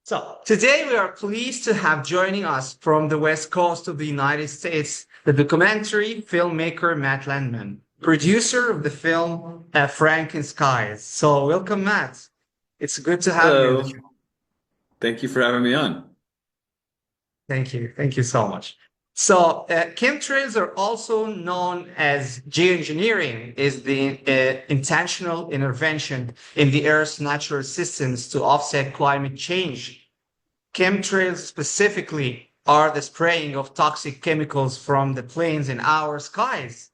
So today we are pleased to have joining us from the West Coast of the United States, the documentary filmmaker Matt Landman, producer of the film Frankenskies. So welcome, Matt. It's good to have you in the show. Hello. Thank you for having me on. Thank you. Thank you so much. So chemtrails are also known as geoengineering, is the intentional intervention in the Earth's natural systems to offset climate change. Chemtrails specifically are the spraying of toxic chemicals from the planes in our skies.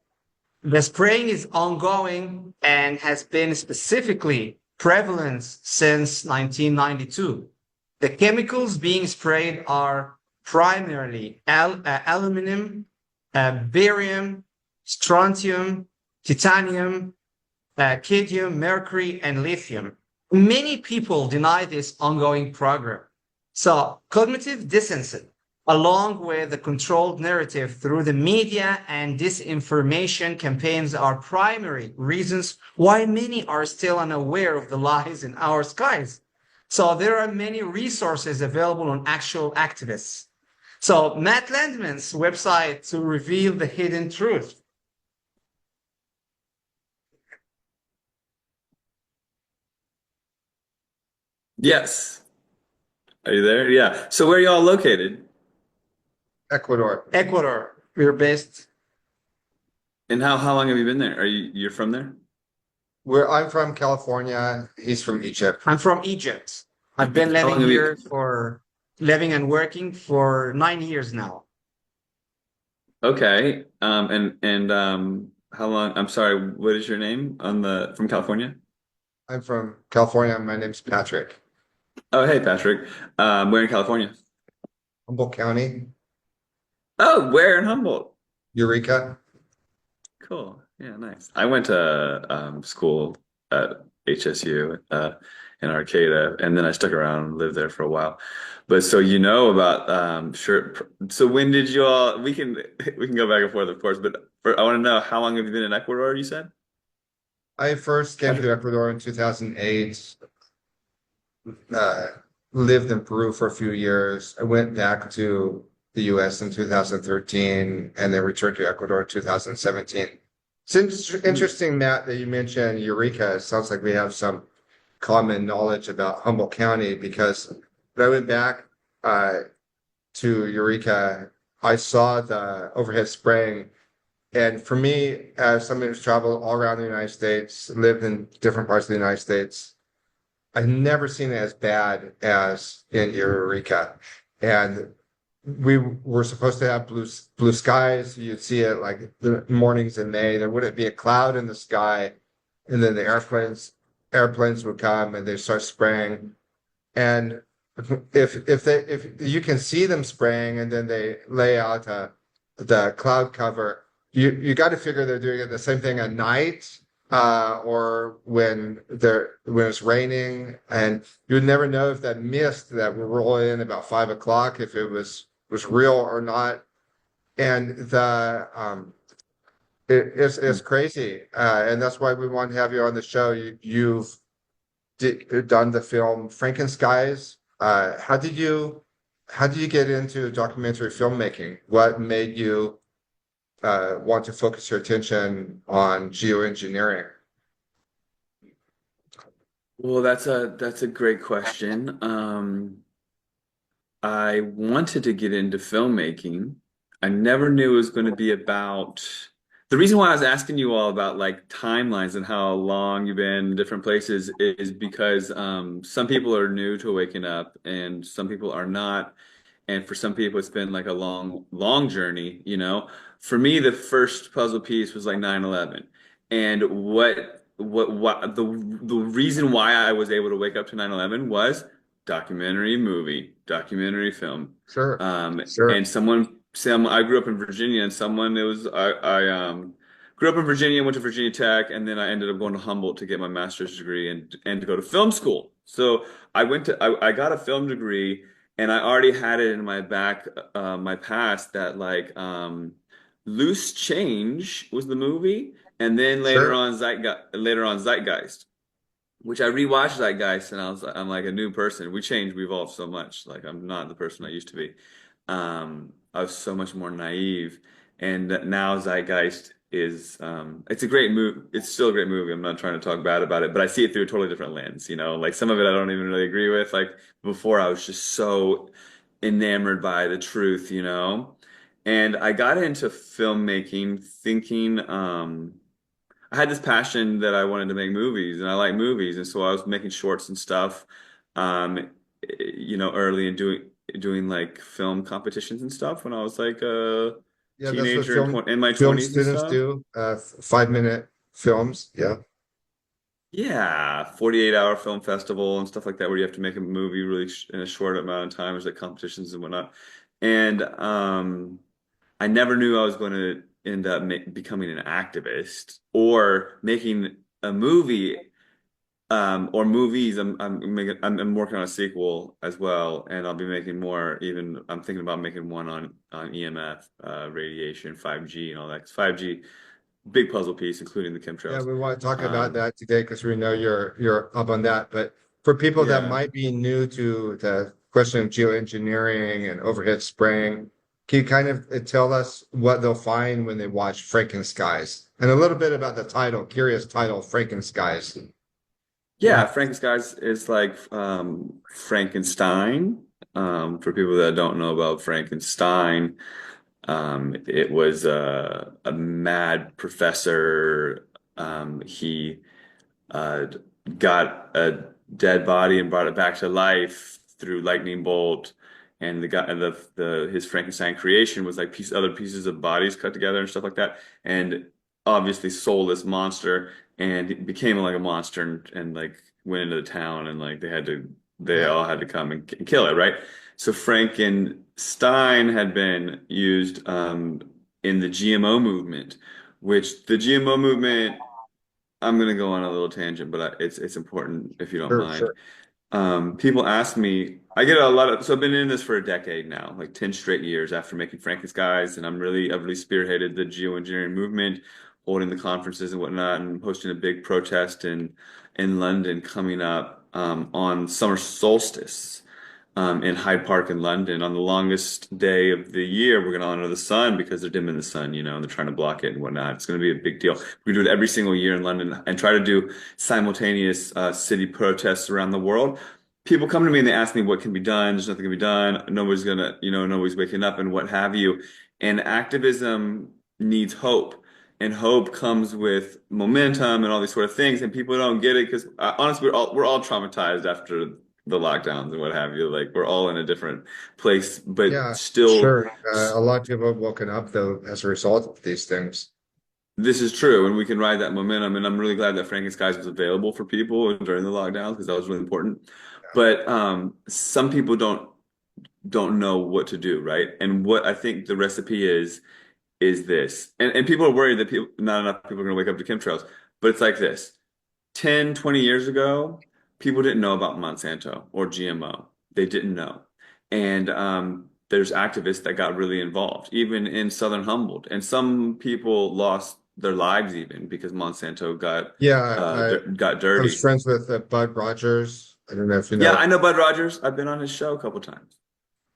The spraying is ongoing and has been specifically prevalent since 1992. The chemicals being sprayed are primarily aluminum, barium, strontium, titanium, cadmium, mercury, and lithium. Many people deny this ongoing program. So, cognitive dissonance, along with the controlled narrative through the media and disinformation campaigns, are primary reasons why many are still unaware of the lies in our skies. So, there are many resources available on actual activists. So, Matt Landman's website to reveal the hidden truth. Yes. Are you there? Yeah. So where are y'all located? Ecuador. Ecuador, we're based. And how long have you been there? You're from there? Where I'm from California, he's from Egypt. I'm from Egypt. I've been How living long have you here for living and working for 9 years now. Okay. And how long I'm sorry, what is your name on the from California? I'm from California. My name's Patrick. Oh, hey Patrick. Where in California? Humboldt County, Oh, where in Humboldt? Eureka. Cool. Yeah, nice. I went to school at HSU in Arcata, and then I stuck around and lived there for a while. But so you know about sure. So when did you all? We can go back and forth, of course. But I want to know how long have you been in Ecuador? You said. I first came Patrick? to Ecuador in 2008, uh, lived in Peru for a few years. I went back to the US in 2013 and then returned to Ecuador in 2017. Interesting, Matt, that you mentioned Eureka. It sounds like we have some common knowledge about Humboldt County because when I went back uh, to Eureka, I saw the overhead spraying. And for me, as somebody who's traveled all around the United States, lived in different parts of the United States, I've never seen it as bad as in Eureka. And we were supposed to have blue skies. You'd see it like the mornings in May. There wouldn't be a cloud in the sky, and then the airplanes would come and they start spraying. And if you can see them spraying and then they lay out the cloud cover, you got to figure they're doing it the same thing at night or when it's raining, and you'd never know if that mist that would roll in about 5 o'clock if it was real or not. And it's crazy, and that's why we want to have you on the show. You've done the film Frankenskies. How did you get into documentary filmmaking? What made you want to focus your attention on geoengineering? Well, that's a great question. I wanted to get into filmmaking. I never knew it was going to be about the reason why I was asking you all about like timelines and how long you've been in different places is because some people are new to waking up and some people are not. And for some people, it's been like a long, long journey, you know. For me, the first puzzle piece was like 9/11. And the reason why I was able to wake up to 9/11 was documentary movie, documentary film. Sure, And sure. I grew up in Virginia, and someone it was I grew up in Virginia, went to Virginia Tech, and then I ended up going to Humboldt to get my master's degree and to go to film school. So I got a film degree, and I already had it in my past that like Loose Change was the movie, and then Sure. later on Zeitgeist. which I rewatched Zeitgeist, and I'm like a new person. We changed, we evolved so much. Like I'm not the person I used to be. I was so much more naive, and now Zeitgeist is it's a great movie. It's still a great movie. I'm not trying to talk bad about it, but I see it through a totally different lens. You know, like some of it I don't even really agree with. Like before, I was just so enamored by the truth. You know, and I got into filmmaking thinking. I had this passion that I wanted to make movies, and I like movies, and so I was making shorts and stuff, um, early and doing like film competitions and stuff when I was like a Yeah, that's what teenager in my film 20s and students stuff. do. 5 minute films. Yeah. Yeah, 48-hour film festival and stuff like that, where you have to make a movie really in a short amount of time. There's like competitions and whatnot, and I never knew I was going to end up becoming an activist or making a movie or movies. I'm working on a sequel as well, and I'll be making more. Even I'm thinking about making one on EMF, radiation, 5G, and all that. 'Cause 5G, big puzzle piece, including the Yeah, chemtrails. we want to talk about Um, that today because we know you're up on that. But for people that yeah. might be new to the question of geoengineering and overhead spraying, can you kind of tell us what they'll find when they watch Frankenskies? And a little bit about the title, curious title, Frankenskies. Yeah, Frankenskies is like Frankenstein. For people that don't know about Frankenstein, it was a mad professor. He uh, got a dead body and brought it back to life through lightning bolt. And the guy, his Frankenstein creation was like other pieces of bodies cut together and stuff like that. And obviously soulless monster, and he became like a monster and like went into the town and like they Yeah. all had to come and kill it, right? So Frankenstein had been used in the GMO movement, which the GMO movement I'm gonna go on a little tangent, but it's important if you don't Sure, mind. sure. People ask me, I get a lot of, so I've been in this for a decade now, like 10 straight years after making Frankenskies, and I've really spearheaded the geoengineering movement, holding the conferences and whatnot, and hosting a big protest in London coming up on summer solstice in Hyde Park in London. On the longest day of the year, we're going to honor the sun because they're dimming the sun, you know, and they're trying to block it and whatnot. It's going to be a big deal. We do it every single year in London and try to do simultaneous city protests around the world. People come to me and they ask me what can be done. There's nothing can be done. Nobody's gonna, nobody's waking up and what have you. And activism needs hope. And hope comes with momentum and all these sort of things. And people don't get it because honestly, we're all traumatized after the lockdowns and what have you. Like we're all in a different place, but Yeah, still, sure. A lot of people have woken up though as a result of these things. this is true, and we can ride that momentum. And I'm really glad that Frankenskies was available for people during the lockdowns because that was really important. But some people don't know what to do, right? And what I think the recipe is this. And people are worried that not enough people are going to wake up to chemtrails, but it's like this. 10, 20 years ago, people didn't know about Monsanto or GMO. They didn't know. And there's activists that got really involved, even in Southern Humboldt. And some people lost their lives even because Monsanto Yeah, got I was dirty. friends with Bud Rogers. I don't know if you Yeah, know. I know Bud Rogers. I've been on his show a couple times.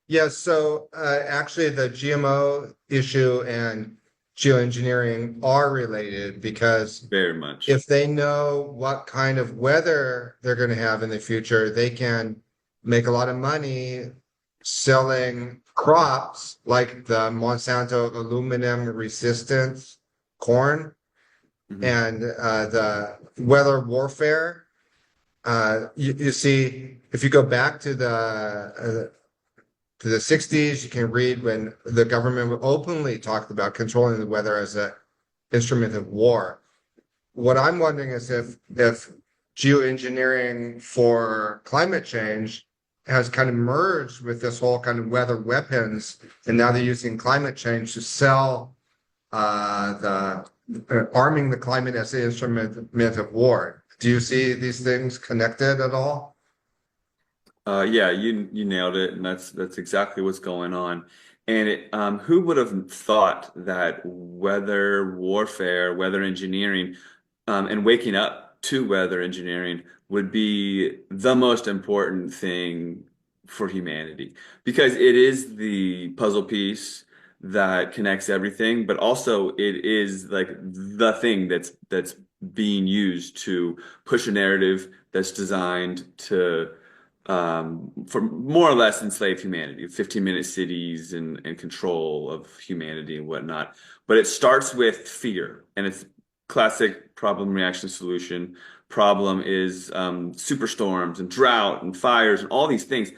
Yeah, so actually, the GMO issue and geoengineering are related because Very much. if they know what kind of weather they're going to have in the future, they can make a lot of money selling crops like the Monsanto aluminum resistant corn Hmm. and the weather warfare. You see, if you go back to the 60s, you can read when the government openly talked about controlling the weather as an instrument of war. What I'm wondering is if geoengineering for climate change has kind of merged with this whole kind of weather weapons, and now they're using climate change to sell the arming the climate as an instrument of war. Do you see these things connected at all? Yeah, you nailed it, and that's exactly what's going on. And who would have thought that weather warfare, weather engineering, and waking up to weather engineering would be the most important thing for humanity because it is the puzzle piece that connects everything, but also it is like the thing that's being used to push a narrative that's designed to for more or less enslave humanity, 15-minute cities and control of humanity and whatnot. But it starts with fear, and it's classic problem reaction solution. Problem is superstorms and drought and fires and all these things.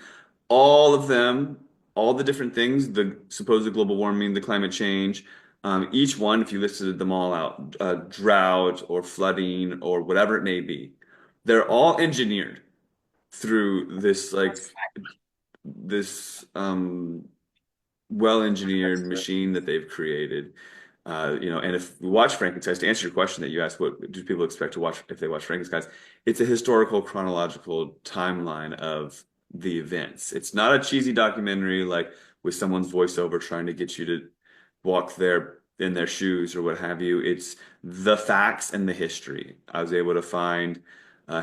All of them, all the different things, the supposed global warming, the climate change, each one, if you listed them all out, drought or flooding or whatever it may be, they're all engineered through this well-engineered machine that they've created. And if we watch Frankenstein, to answer your question that you asked, what do people expect to watch if they watch Frankenstein? It's a historical chronological timeline of the events. It's not a cheesy documentary like with someone's voiceover trying to get you to walk in their shoes or what have you. It's the facts and the history. I was able to find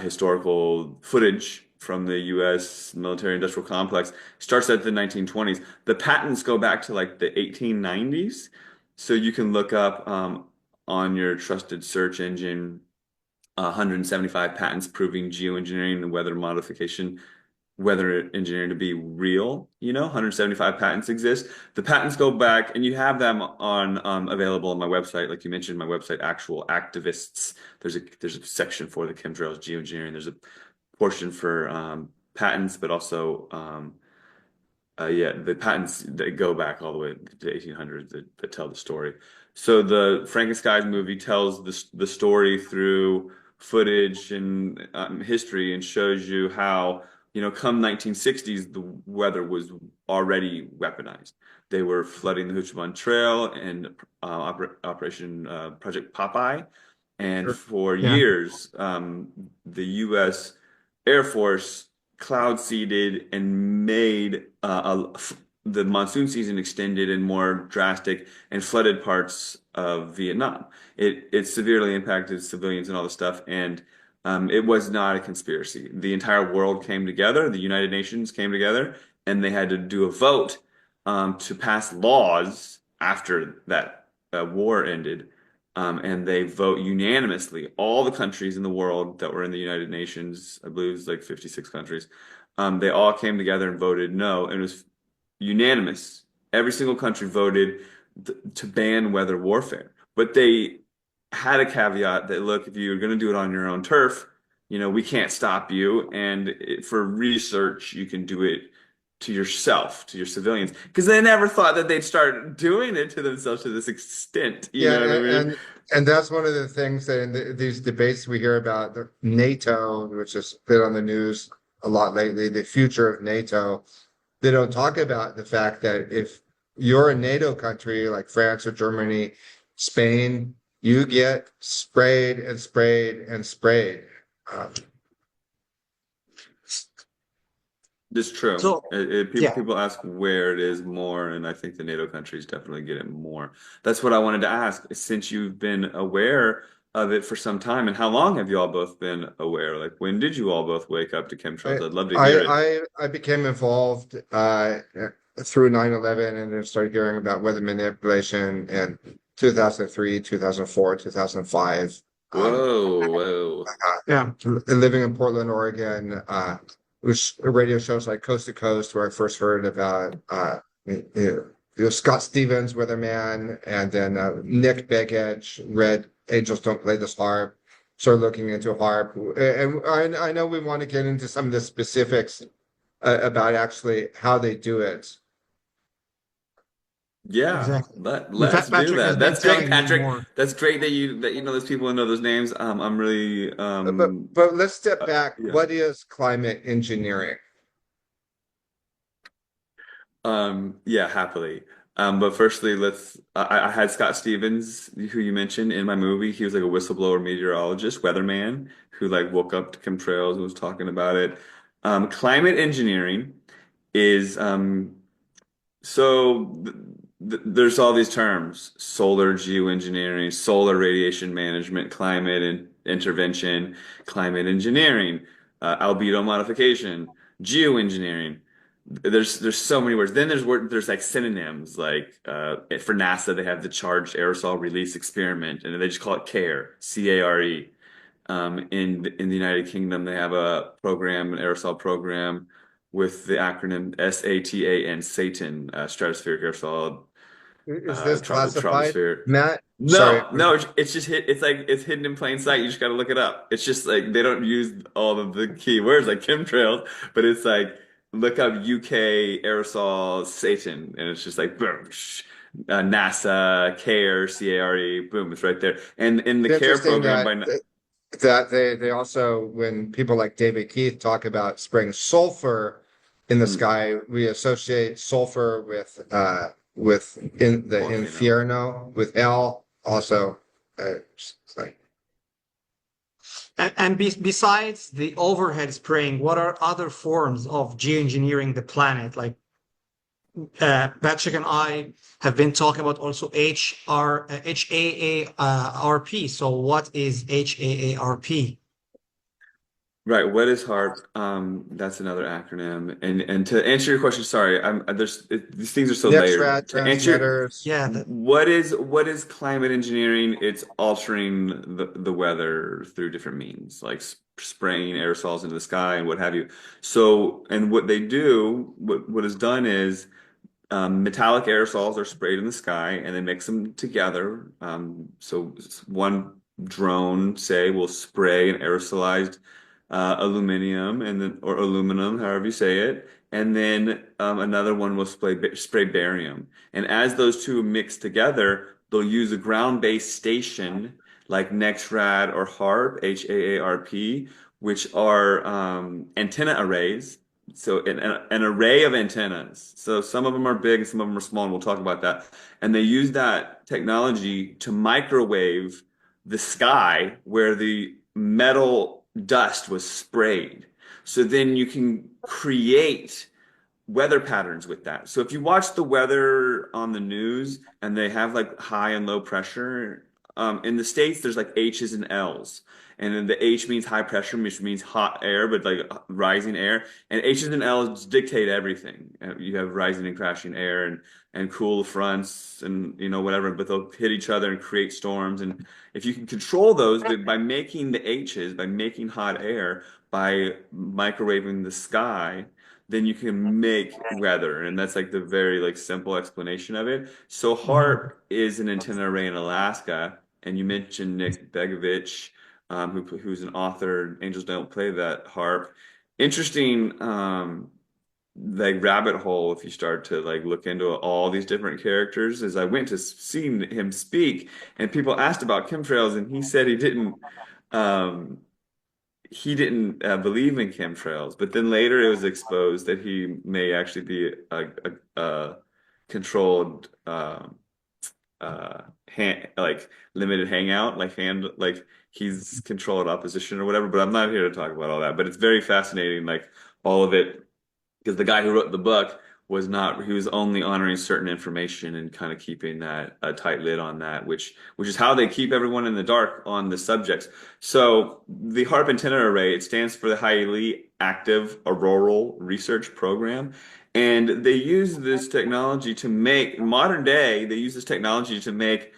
historical footage from the U.S. military-industrial complex. Starts at the 1920s. The patents go back to like the 1890s. So you can look up on your trusted search engine 175 patents proving geoengineering and weather engineering to be real. 175 patents exist. The patents go back, and you have them on available on my website, like you mentioned, my website, Actual Activists. There's a section for the chemtrails, geoengineering. There's a portion for patents, but also the patents that go back all the way to the 1800s that tell the story. So the Frankenskies movie tells the story through footage and history and shows you how, come 1960s, the weather was already weaponized. They were flooding the Hoochie Trail and Operation Project Popeye. And Sure. for Yeah. years, the U.S. Air Force cloud seeded and made the monsoon season extended and more drastic and flooded parts of Vietnam. It severely impacted civilians and all this stuff, and it was not a conspiracy. The entire world came together, the United Nations came together, and they had to do a vote to pass laws after that war ended. And they vote unanimously. All the countries in the world that were in the United Nations, I believe it was like 56 countries, they all came together and voted no, and it was unanimous. Every single country voted to ban weather warfare. But they had a caveat that, look, if you're going to do it on your own turf, we can't stop you. And for research, you can do it to yourself, to your civilians, because they never thought that they'd start doing it to themselves to this extent. You Yeah, know what I mean? and that's one of the things that in these debates we hear about NATO, which has been on the news a lot lately, the future of NATO. They don't talk about the fact that if you're a NATO country like France or Germany, Spain, you get sprayed and sprayed and sprayed. Um, It's true. So People yeah, people ask where it is more, and I think the NATO countries definitely get it more. That's what I wanted to ask. Since you've been aware of it for some time, and how long have you all both been aware? Like, when did you all both wake up to I chemtrails? I'd love to hear it. I became involved through 9/11 and then started hearing about weather manipulation in 2003, 2004, 2005. Whoa, whoa. yeah, Living in Portland, Oregon, it was radio shows like Coast to Coast where I first heard about Scott Stevens, weatherman, and then Nick Begich read Angels Don't Play This Harp. Started looking into harp, and I know we want to get into some of the specifics about actually how they do it. Yeah, exactly. In let's fact, do Patrick has that. been That's great, telling me Patrick. more. That's great that you know those people and know those names. I'm really But let's step back. yeah. What is climate engineering? Yeah, happily. But firstly, I had Scott Stevens, who you mentioned in my movie. He was like a whistleblower meteorologist, weatherman, who like woke up to chemtrails and was talking about it. Climate engineering is so there's all these terms: solar geoengineering, solar radiation management, climate and intervention, climate engineering, albedo modification, geoengineering. There's so many words. Then there's like synonyms like for NASA they have the Charged Aerosol Release Experiment and they just call it CARE, C-A-R-E. In the United Kingdom they have a program, an aerosol program with the acronym SATAN, Satan, stratospheric aerosol Is this classified, troposphere. Matt? Sorry. No, it's just it's like it's hidden in plain sight. You just got to look it up. It's just like they don't use all of the key words like chemtrails, but it's like look up UK aerosol Satan, and it's just like boom, NASA CARE CARE, boom, it's right there. And in the It's CARE interesting program that they also, when people like David Keith talk about spraying sulfur in the Mm, sky, we associate sulfur with in the volcano. inferno with L also. It's like And besides the overhead spraying, what are other forms of geoengineering the planet? Like Patrick and I have been talking about also HAARP. So what is HAARP? Right. What is HARP? That's another acronym. And to answer your question, sorry, these things are so X-rad layered. To answer, transmitters. Yeah, what is climate engineering? It's altering the weather through different means, like spraying aerosols into the sky and what have you. So, and what they do, what is done is metallic aerosols are sprayed in the sky and they mix them together. So one drone, say, will spray an aerosolized aluminum and then or aluminum, however you say it, and then another one will spray barium. And as those two mix together, they'll use a ground-based station like NextRad or HARP, HAARP, which are antenna arrays. So an array of antennas. So some of them are big and some of them are small, and we'll talk about that. And they use that technology to microwave the sky where the metal dust was sprayed. So then you can create weather patterns with that. So if you watch the weather on the news and they have like high and low pressure, in the States there's like H's and L's. And then the H means high pressure, which means hot air, but like rising air. And H's and L's dictate everything. You have rising and crashing air and cool fronts and whatever, but they'll hit each other and create storms. And if you can control those by making the H's, by making hot air, by microwaving the sky, then you can make weather. And that's like the very like simple explanation of it. So Mhm. HARP is an antenna array in Alaska. And you mentioned Nick Begovich, who's an author. Angels Don't Play That harp. Interesting, like rabbit hole if you start to like look into all these different characters. As I went to see him speak, and people asked about chemtrails, and he said um, he didn't believe in chemtrails. But then later it was exposed that he may actually be a controlled. Like limited hangout, like he's controlled opposition or whatever. But I'm not here to talk about all that. But it's very fascinating, like all of it, because the guy who wrote the book he was only honoring certain information and kind of keeping that a tight lid on that, which is how they keep everyone in the dark on the subjects. So the HARP antenna array, it stands for the Highly Active Auroral Research Program. And they use this technology to make, modern day, they use this technology to make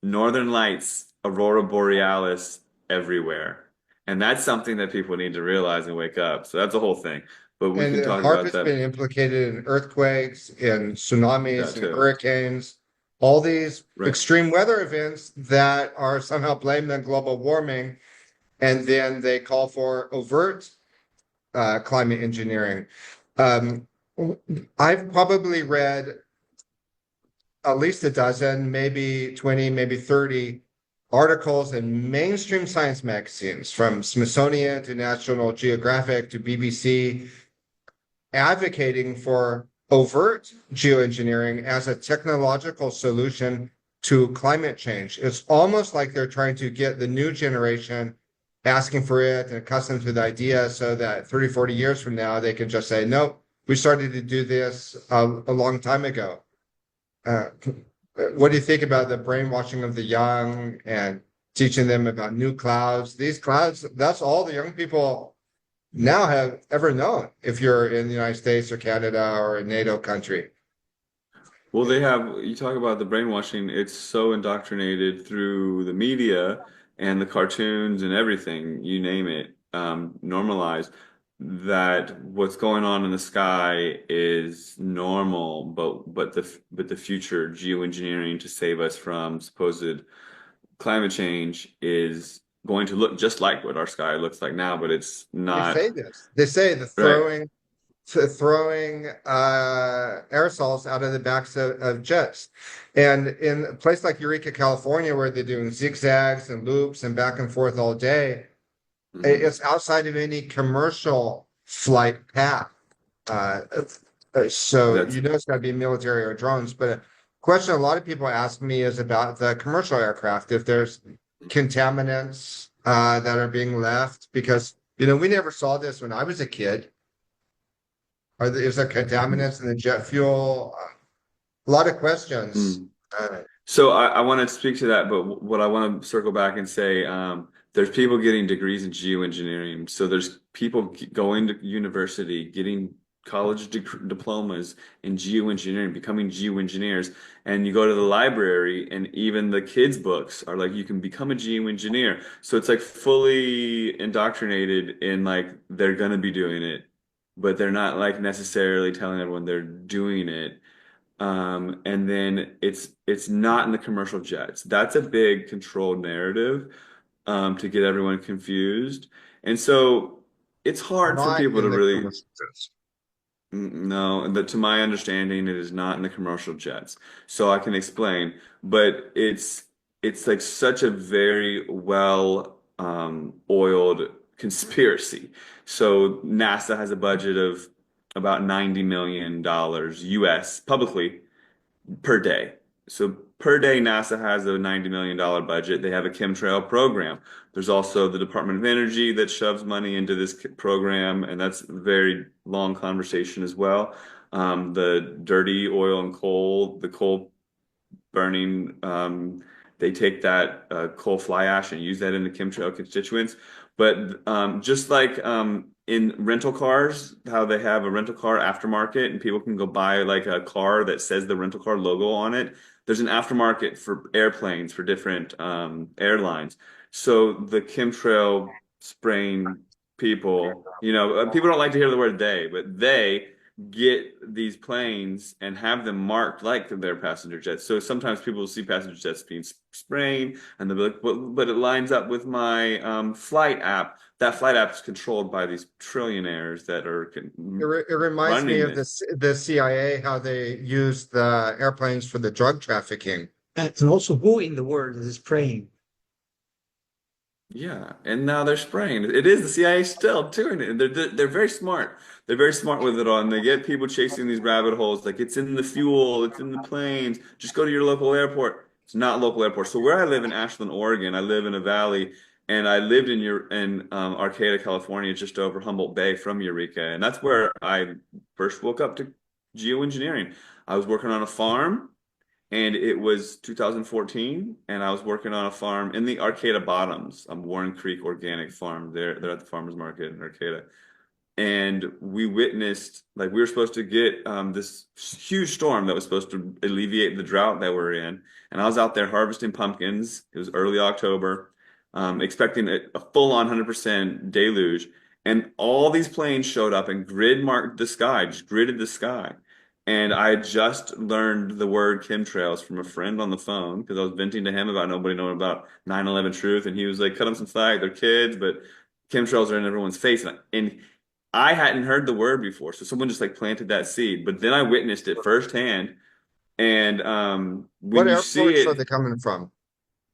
northern lights, aurora borealis everywhere. And that's something that people need to realize and wake up. So that's a whole thing. But we And can talk HARP about has been that, implicated in earthquakes, in that tsunamis, in too. hurricanes, all these Right. extreme weather events that are somehow blamed on global warming. And then they call for overt climate engineering. Um, I've probably read at least a dozen, maybe 20, maybe 30 articles in mainstream science magazines, from Smithsonian to National Geographic to BBC, advocating for overt geoengineering as a technological solution to climate change. It's almost like they're trying to get the new generation asking for it and accustomed to the idea so that 30, 40 years from now, they can just say, nope, we started to do this a long time ago. Uh, what do you think about the brainwashing of the young and teaching them about new clouds. These clouds, that's all the young people now have ever known if you're in the United States or Canada or a NATO country. Well, you talk about the brainwashing, it's so indoctrinated through the media and the cartoons and everything, you name it, normalized, that what's going on in the sky is normal, but the future geoengineering to save us from supposed climate change is going to look just like what our sky looks like now, but it's They say not, this. They say the right? throwing aerosols out of the backs of jets. And in a place like Eureka, California, where they're doing zigzags and loops and back and forth all day, Mhm. it's outside of any commercial flight path. Uh, so That's you know it's got to be military or drones. But a question a lot of people ask me is about the commercial aircraft, if there's contaminants that are being left, because we never saw this when I was a kid. Is there contaminants in the jet fuel? A lot of questions. Mm. Uh, So I want to speak to that, but what I want to circle back and say, there's people getting degrees in geoengineering. So there's people going to university, getting college diplomas in geoengineering, becoming geoengineers. And you go to the library, and even the kids' books are like, you can become a geoengineer. So it's like fully indoctrinated in like they're gonna be doing it, but they're not like necessarily telling everyone they're doing it. And then it's not in the commercial jets. That's a big controlled narrative to get everyone confused. And so it's hard for not people to in the really commercial jets. no, to my understanding, it is not in the commercial jets. So I can explain, but it's like such a very well oiled conspiracy. So NASA has a budget of about $90 million US publicly per day. So per day, NASA has a $90 million budget. They have a chemtrail program. There's also the Department of Energy that shoves money into this program, and that's a very long conversation as well. The dirty oil and coal, the coal burning, they take that coal fly ash and use that in the chemtrail constituents. But just like in rental cars, how they have a rental car aftermarket and people can go buy like a car that says the rental car logo on it, there's an aftermarket for airplanes for different airlines. So the chemtrail spraying people, people don't like to hear the word they, but they get these planes and have them marked like they're passenger jets. So sometimes people will see passenger jets being sprayed, and they'll be like, but it lines up with my flight app. That flight app is controlled by these trillionaires that are It reminds me running of this. the CIA, how they use the airplanes for the drug trafficking. And also, who in the world is praying? Yeah, and now they're spraying. It is the CIA still doing it. They're very smart. They're very smart with it all, and they get people chasing these rabbit holes. Like it's in the fuel, it's in the planes. Just go to your local airport. It's not local airport. So where I live in Ashland, Oregon, I live in a valley, and I lived in Arcata, California, just over Humboldt Bay from Eureka, and that's where I first woke up to geoengineering. I was working on a farm and it was 2014, and I was working on a farm in the Arcata Bottoms, Warren Creek Organic Farm. They're at the farmers market in Arcata, and we witnessed like we were supposed to get this huge storm that was supposed to alleviate the drought that we're in. And I was out there harvesting pumpkins. It was early October, expecting a full-on 100% deluge, and all these planes showed up and grid marked the sky, just gridded the sky. And I had just learned the word chemtrails from a friend on the phone because I was venting to him about nobody knowing about 9/11 truth. And he was like, cut them some slack. They're kids, but chemtrails are in everyone's face. And I hadn't heard the word before. So someone just like planted that seed. But then I witnessed it firsthand. And when What you see airports are they it, coming from?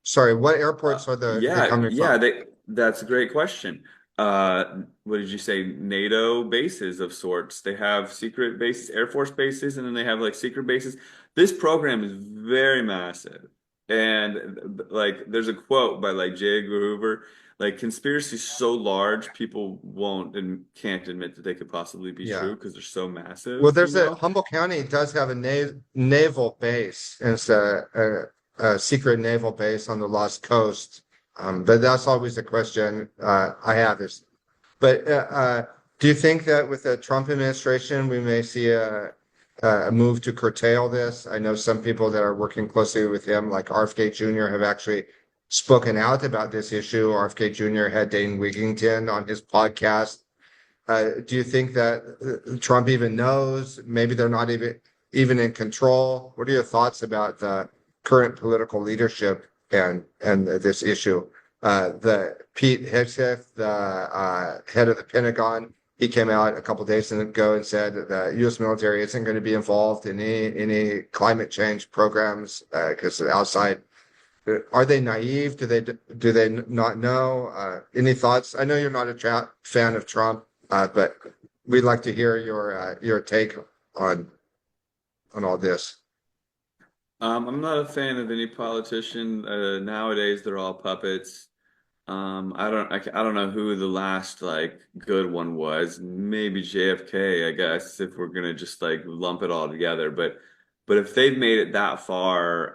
Sorry, what airports are they yeah, coming yeah, from? that's a great question. What did you say? NATO bases of sorts. They have secret bases, Air Force bases, and then they have like secret bases. This program is very massive. And like there's a quote by like J. Edgar Hoover, like conspiracy is so large, people won't and can't admit that they could possibly be Yeah. true because they're so Well, massive, there's a Humboldt County does have a naval base, and it's a secret naval base on the Lost Coast. But that's always a question I have is, but do you think that with the Trump administration, we may see a move to curtail this? I know some people that are working closely with him, like RFK Jr., have actually spoken out about this issue. RFK Jr. had Dane Wigington on his podcast. Do you think that Trump even knows? Maybe they're not even in control. What are your thoughts about the current political leadership and this issue? The Pete Hegseth, the head of the Pentagon, he came out a couple of days ago and said that the U.S. military isn't going to be involved in any climate change programs because outside. Are they naive? Do they not know? Any thoughts? I know you're not a fan of Trump, but we'd like to hear your take on all this. I'm not a fan of any politician. Nowadays, they're all puppets. I don't know who the last like good one was. Maybe JFK, I guess, if we're gonna just like lump it all together. But if they've made it that far,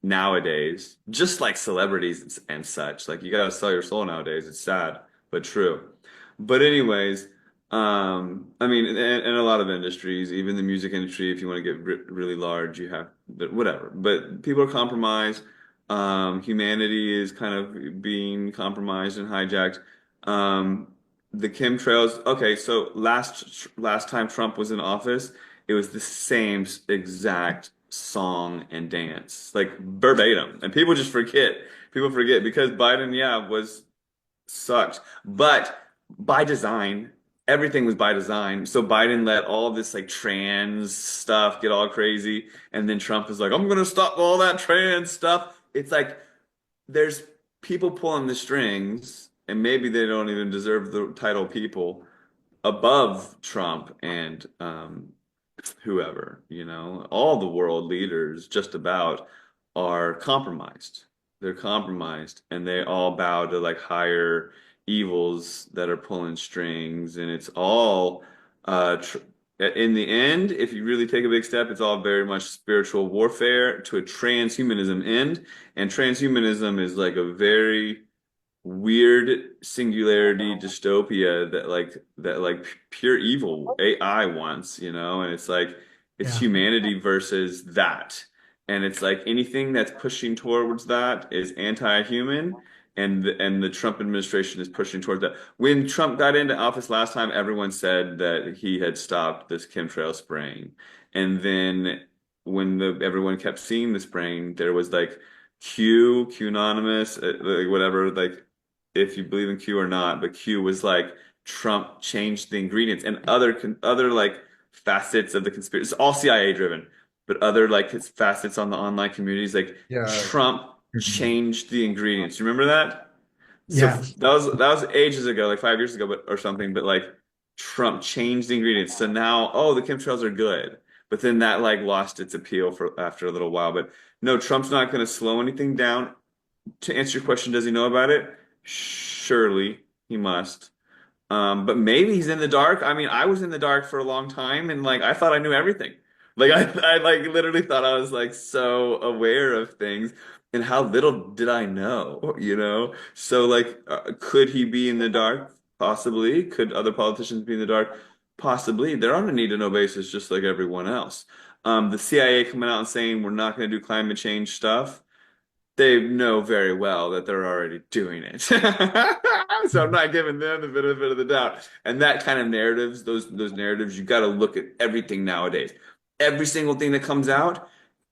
nowadays, just like celebrities and such, like you gotta sell your soul nowadays. It's sad, but true. But anyways, I mean, in a lot of industries, even the music industry, if you want to get really large, you have, but whatever. But people are compromised. Humanity is kind of being compromised and hijacked. Um, the chemtrails. Okay, so last time Trump was in office, it was the same exact song and dance, like verbatim, and people just forget. People forget because Biden, yeah, was sucked. But by design, everything was by design. So Biden let all this like trans stuff get all crazy, and then Trump is like, "I'm gonna stop all that trans stuff." It's like there's people pulling the strings, and maybe they don't even deserve the title people above Trump and whoever, all the world leaders just about are compromised. They're compromised and they all bow to like higher evils that are pulling strings. And it's all, tr in the end, if you really take a big step, it's all very much spiritual warfare to a transhumanism end. And transhumanism is like a very weird singularity dystopia that like pure evil AI wants, and it's like it's Yeah. humanity versus that. And it's like anything that's pushing towards that is anti-human, and the Trump administration is pushing towards that. When Trump got into office last time, everyone said that he had stopped this chemtrail spraying. And then when everyone kept seeing the spraying, there was like Q Anonymous, like whatever, like if you believe in Q or not, but Q was like Trump changed the ingredients and other like facets of the conspiracy. It's all CIA driven, but other like facets on the online communities, like Yeah. Trump Mhm. changed the ingredients. You remember that? So Yeah. that was ages ago, like 5 years ago, but or something. But like Trump changed the ingredients, so now the chemtrails are good. But then that like lost its appeal for after a little while. But no, Trump's not going to slow anything down. To answer your question, does he know about it? Surely he must. But maybe he's in the dark. I mean, I was in the dark for a long time, and like I thought I knew everything. Like I like literally thought I was like so aware of things, and how little did I know? So like, could he be in the dark? Possibly. Could other politicians be in the dark? Possibly. They're on a need-to-know basis, just like everyone else. The CIA coming out and saying we're not going to do climate change stuff, they know very well that they're already doing it. So I'm not giving them the benefit of the doubt. And that kind of narratives, those narratives, you got to look at everything nowadays. Every single thing that comes out,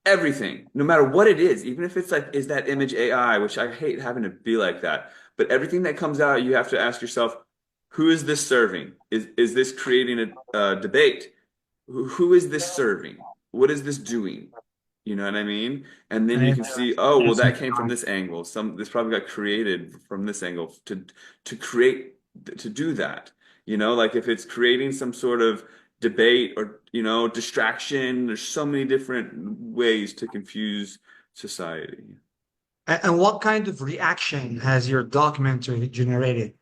everything, no matter what it is, even if it's like, is that image AI, which I hate having to be like that. But everything that comes out, you have to ask yourself, who is this serving? Is this creating a debate? Who is this serving? What is this doing? You know what I mean? And then you I, can see, oh, well, that's that came from this angle. This probably got created from this angle to create to do that. Like if it's creating some sort of debate or distraction, there's so many different ways to confuse society. and what kind of reaction has your documentary generated?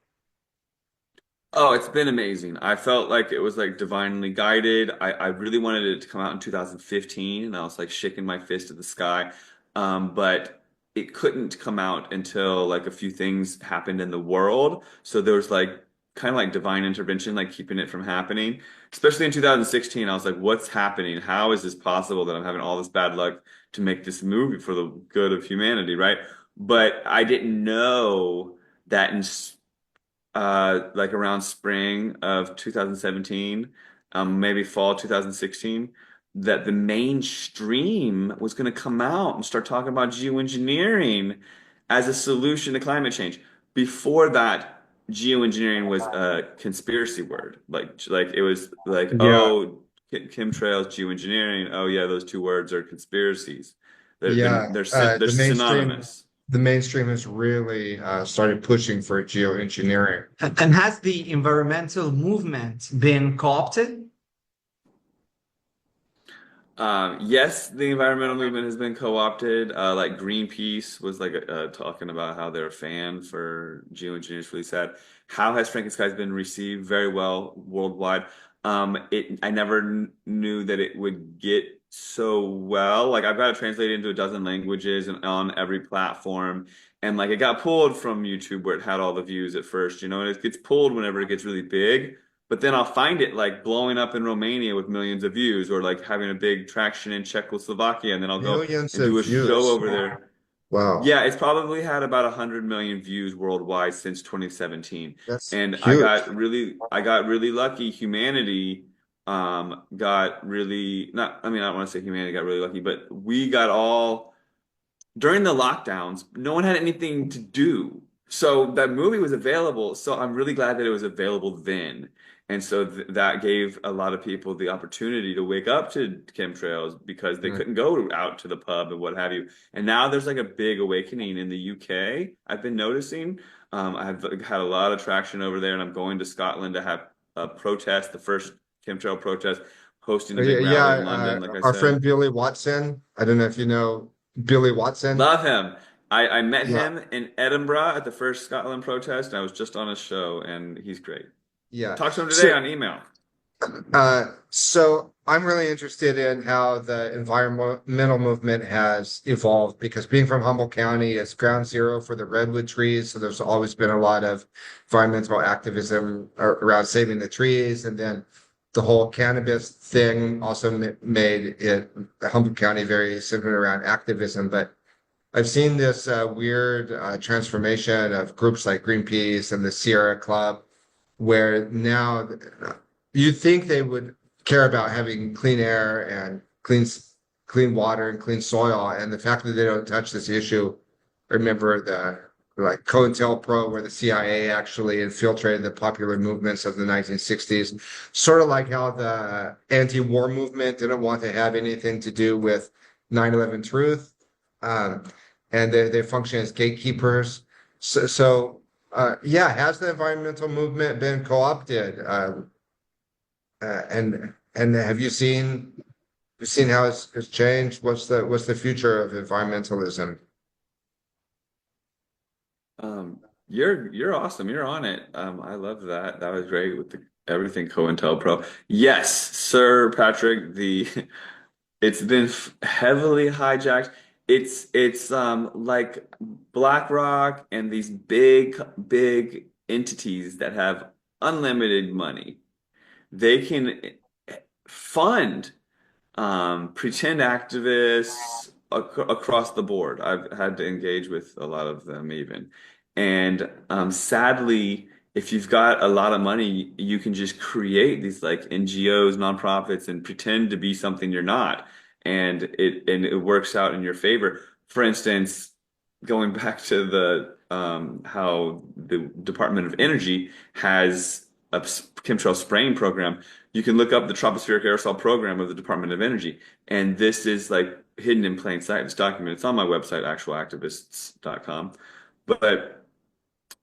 Oh, it's been amazing. I felt like it was like divinely guided. I really wanted it to come out in 2015, and I was like shaking my fist at the sky. But it couldn't come out until like a few things happened in the world. So there was like kind of like divine intervention, like keeping it from happening. Especially in 2016, I was like, what's happening? How is this possible that I'm having all this bad luck to make this movie for the good of humanity, right? But I didn't know that in like around spring of 2017, maybe fall 2016, that the mainstream was going to come out and start talking about geoengineering as a solution to climate change. Before that, geoengineering was a conspiracy word. Like it was like, Yeah, oh, chemtrails, geoengineering. Oh yeah, those two words are conspiracies. yeah. They're synonymous. The mainstream has really started pushing for geoengineering. And has the environmental movement been co-opted? Yes, the environmental movement has been co-opted. Like Greenpeace was like talking about how they're a fan for geoengineers. Really sad. How has Frankenskies been received? Very well worldwide. I never knew that it would get so well. Like I've got it translated into a dozen languages and on every platform. And like it got pulled from YouTube where it had all the views at first, and it gets pulled whenever it gets really big. But then I'll find it like blowing up in Romania with millions of views, or like having a big traction in Czechoslovakia, and then I'll go Millions and of do a show views. over there. Wow, Yeah, it's probably had about 100 million views worldwide since 2017. that's And huge. I got really lucky. Humanity got really not, I mean, I don't want to say humanity got really lucky, but we got all during the lockdowns, no one had anything to do. So that movie was available. So I'm really glad that it was available then. And so that gave a lot of people the opportunity to wake up to chemtrails because they Mm. couldn't go out to the pub and what have you. And now there's like a big awakening in the UK. I've been noticing. I've had a lot of traction over there, and I'm going to Scotland to have a protest, the first chemtrail protest, hosting a Yeah, big rally yeah, in London, like I our said. friend Billy Watson. I don't know if you know Billy Watson. Love him. I met Yeah, him in Edinburgh at the first Scotland protest, and I was just on his show, and he's great. yeah. Talk to him today So, on email. so I'm really interested in how the environmental movement has evolved because being from Humboldt County, it's ground zero for the redwood trees. So there's always been a lot of environmental activism around saving the trees, and then the whole cannabis thing also made it Humboldt County very centered around activism. But I've seen this weird transformation of groups like Greenpeace and the Sierra Club, where now you'd think they would care about having clean air and clean water and clean soil, and the fact that they don't touch this issue. I remember the like COINTELPRO, where the CIA actually infiltrated the popular movements of the 1960s, sort of like how the anti-war movement didn't want to have anything to do with 9/11 truth. Um, and they function as gatekeepers. Yeah, has the environmental movement been co-opted? And have you seen how it's changed? What's the future of environmentalism? You're awesome. You're on it. I love that. That was great with everything COINTELPRO. Yes, Sir Patrick. It's been heavily hijacked. It's like BlackRock and these big entities that have unlimited money. They can fund pretend activists across the board. I've had to engage with a lot of them even. And sadly, if you've got a lot of money, you can just create these like NGOs, nonprofits, and pretend to be something you're not. And it works out in your favor. For instance, going back to the how the Department of Energy has a chemtrail spraying program. You can look up the tropospheric aerosol program of the Department of Energy, and this is like hidden in plain sight. It's documented. It's on my website, actualactivists.com. But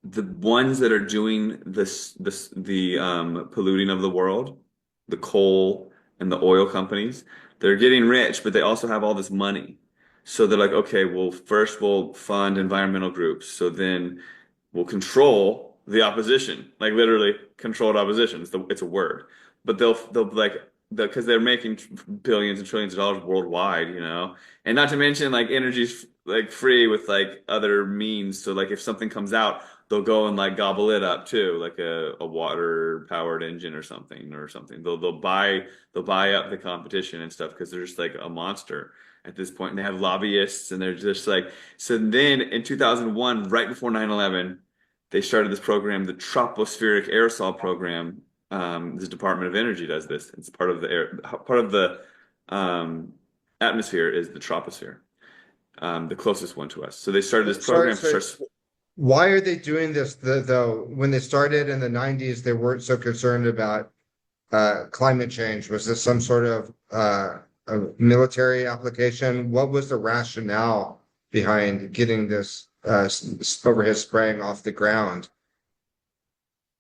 the ones that are doing the polluting of the world, the coal and the oil companies, they're getting rich, but they also have all this money. So they're like, okay, well, first we'll fund environmental groups. So then we'll control the opposition, like literally controlled opposition. It's a word, but they'll like because they're making billions and trillions of dollars worldwide, and not to mention like energy's like free with like other means. So like if something comes out, they'll go and like gobble it up too, like a water powered engine or something or something. They'll buy up the competition and stuff because they're just like a monster at this point. And they have lobbyists and they're just like so then in 2001, right before 9/11, they started this program, the tropospheric aerosol program. This Department of Energy does this. It's part of the air, part of the um, atmosphere is the troposphere, the closest one to us. So they started this Sorry, program to sorry. start. Why are they doing this though? When they started in the 90s, they weren't so concerned about climate change. Was this some sort of a military application? What was the rationale behind getting this overhead spraying off the ground?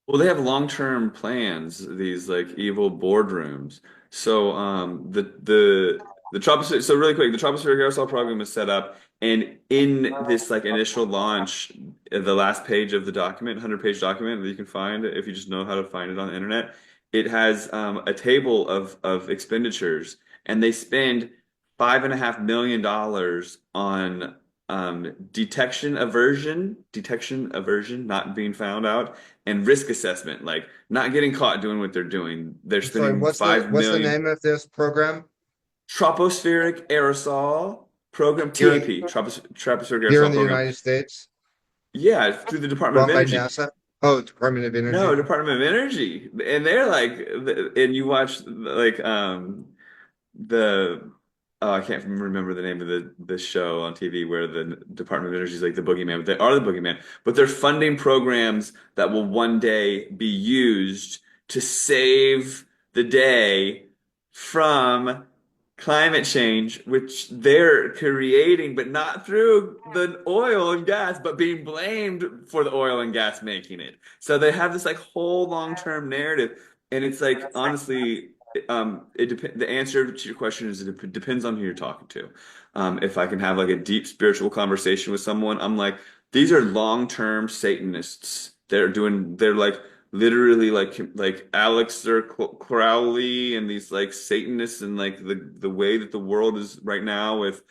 Well, they have long-term plans, these like evil boardrooms. So the tropospheric. So really quick, the tropospheric aerosol program is set up, and in this like initial launch, the last page of the document, 100-page document that you can find if you just know how to find it on the internet, it has a table of expenditures, and they spend $5.5 million on detection aversion, not being found out, and risk assessment, like not getting caught doing what they're doing. They're I'm sorry, spending 5 what's the million. name of this program Tropospheric aerosol program, here TAP, tropospheric here in aerosol the program. United States, Yeah, through the Department of run by Energy. NASA? Oh, Department of No, Energy. Department of Energy. And they're like, and you watch like the I can't remember the name of the show on TV where the Department of Energy is like the boogeyman, but they are the boogeyman. But they're funding programs that will one day be used to save the day from climate change, which they're creating, but not through the oil and gas, but being blamed for the oil and gas making it. So they have this like whole long-term narrative, and it's like honestly the answer to your question is it depends on who you're talking to. If I can have like a deep spiritual conversation with someone, I'm like, these are long-term Satanists. They're like literally like Aleister Crowley and these like Satanists and like the way that the world is right now with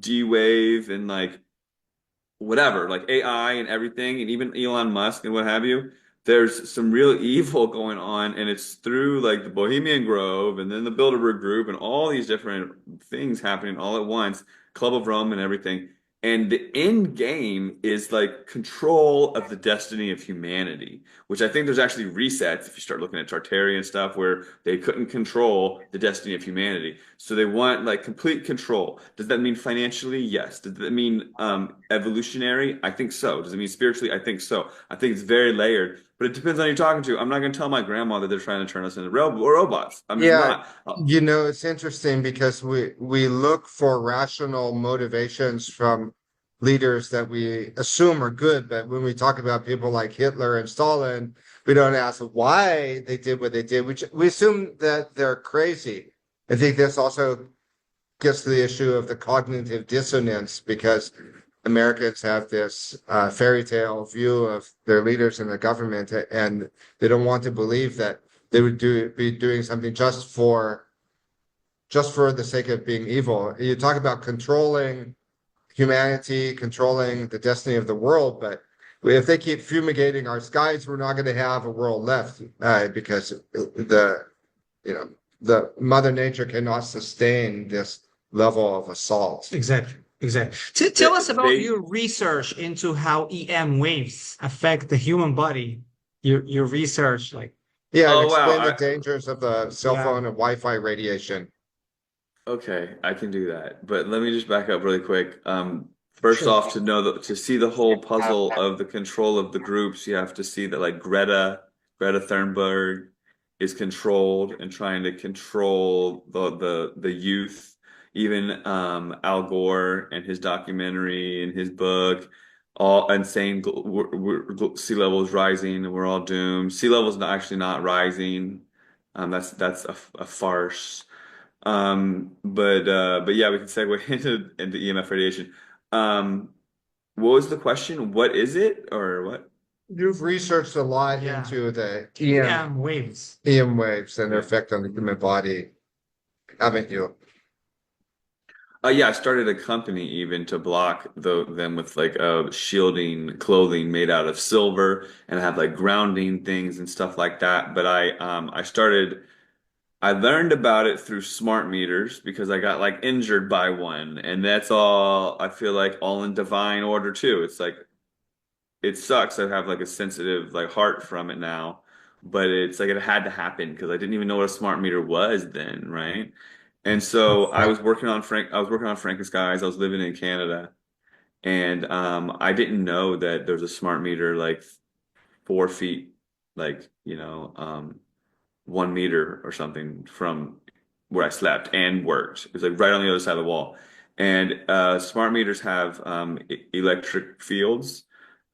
D-Wave and like whatever, like AI and everything, and even Elon Musk and what have you, there's some real evil going on, and it's through like the Bohemian Grove and then the Bilderberg Group and all these different things happening all at once, Club of Rome and everything. And the end game is like control of the destiny of humanity, which I think there's actually resets if you start looking at Tartarian stuff where they couldn't control the destiny of humanity. So they want like complete control. Does that mean financially? Yes. Does that mean evolutionary? I think so. Does it mean spiritually? I think so. I think it's very layered, but it depends on who you're talking to. I'm not going to tell my grandma that they're trying to turn us into robots. I'm just Yeah, not. it's interesting because we look for rational motivations from leaders that we assume are good, but when we talk about people like Hitler and Stalin, we don't ask why they did what they did. We assume that they're crazy. I think this also gets to the issue of the cognitive dissonance because Americans have this fairy tale view of their leaders and the government, and they don't want to believe that they would be doing something just for the sake of being evil. You talk about controlling humanity, controlling the destiny of the world, but if they keep fumigating our skies, we're not going to have a world left because you know the Mother Nature cannot sustain this level of assault. Exactly. Exactly. Tell us about your research into how EM waves affect the human body. Your research, like Yeah, and Oh explain the wow. dangers of the cell yeah, phone and Wi-Fi radiation. Okay, I can do that. But let me just back up really quick. First sure. off, to see the whole puzzle of the control of the groups, you have to see that like Greta Thunberg is controlled and trying to control the youth. Even Al Gore and his documentary and his book, all and saying sea level is rising and we're all doomed. Sea level is not actually not rising. That's a farce. But yeah, we can segue into EMF radiation. Um, what was the question? What is it or what? You've researched a lot Yeah. into the EM waves. EM waves and their Yeah. effect on the human body, haven't you? Yeah, I started a company even to block them with like shielding clothing made out of silver and have like grounding things and stuff like that. But I learned about it through smart meters because I got like injured by one, and that's all I feel like all in divine order too. It's like it sucks. I have like a sensitive like heart from it now, but it's like it had to happen because I didn't even know what a smart meter was then, right? And so Right. I was working on Frankenskies. I was living in Canada, and I didn't know that there was a smart meter like 4 feet, like 1 meter or something from where I slept and worked. It was like right on the other side of the wall. And smart meters have electric fields